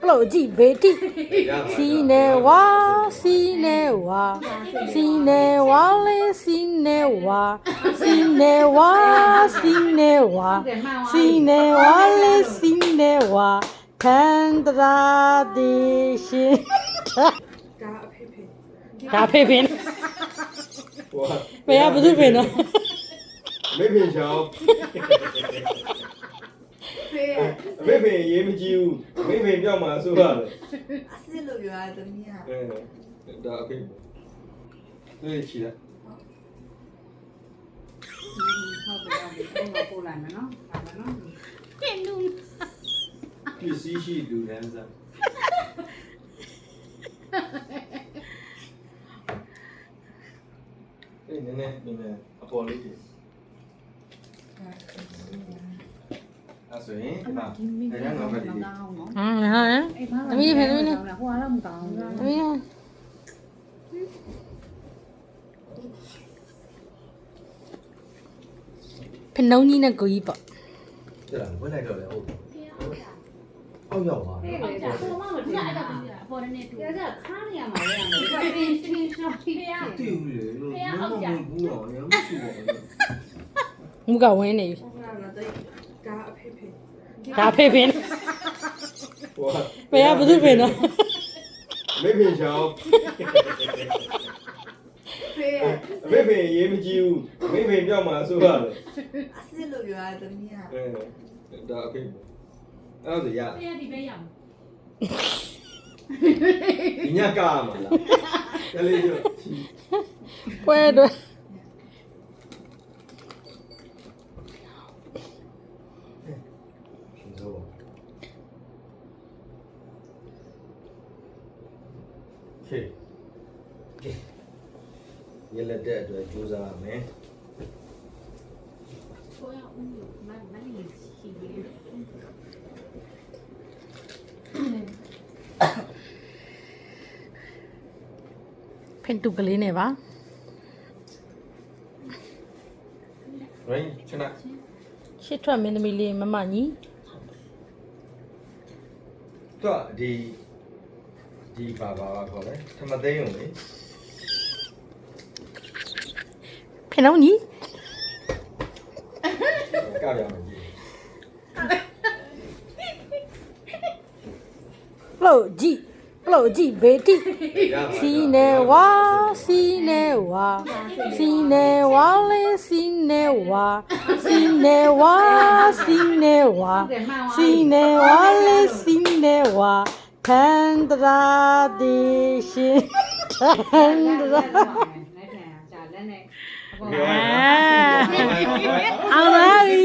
不老几白的，西内娃，西内娃，西内娃嘞，西内娃，西内娃，西内娃，西内娃嘞，西内娃，看他的心。嘎配片，为啥不是片呢？没品桥，没品也没酒，没品叫马苏了。是路有啊，怎么样？大品，对起来。第四期刘先生。哎，你阿婆理解。阿水，吧，大家弄个弟弟。好，怎么一片怎么呢？怎么样？片老你那个一把。对了，回来着了，哦要啊。对不对？不要，也不说。我搞完了。嘎配片。为啥不是片呢？没品桥，没品也没酒，没品叫马苏了。是路有啊，怎么样？大品，那是呀。人家干嘛了？那里就。对对。听说吧。去。你来带着就啥没？片တူကလေးနဲ့ပါ 喂，去哪？ ရှစ်ထွက်မင်းသမီးလေးမမညီ 对，ဒီ爸爸ခေါ်လဲထမသိန်းုံလေ ဖင်တော့ညီ ကပြောင်းမယ်ကြီး ပလို့ကြည့်ဘေတိစီနေဝါစီနေဝါစီနေဝါလေးစီနေဝါစီနေဝါစီနေဝါစီနေဝါလေးစီနေဝါခန္တရာဒီရှင်ခန္တရာအောင်ပါပြီ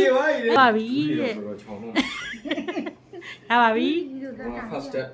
ပါပြီတဲ့ တော့ချောင်းလုံး ဟာပါပြီ first step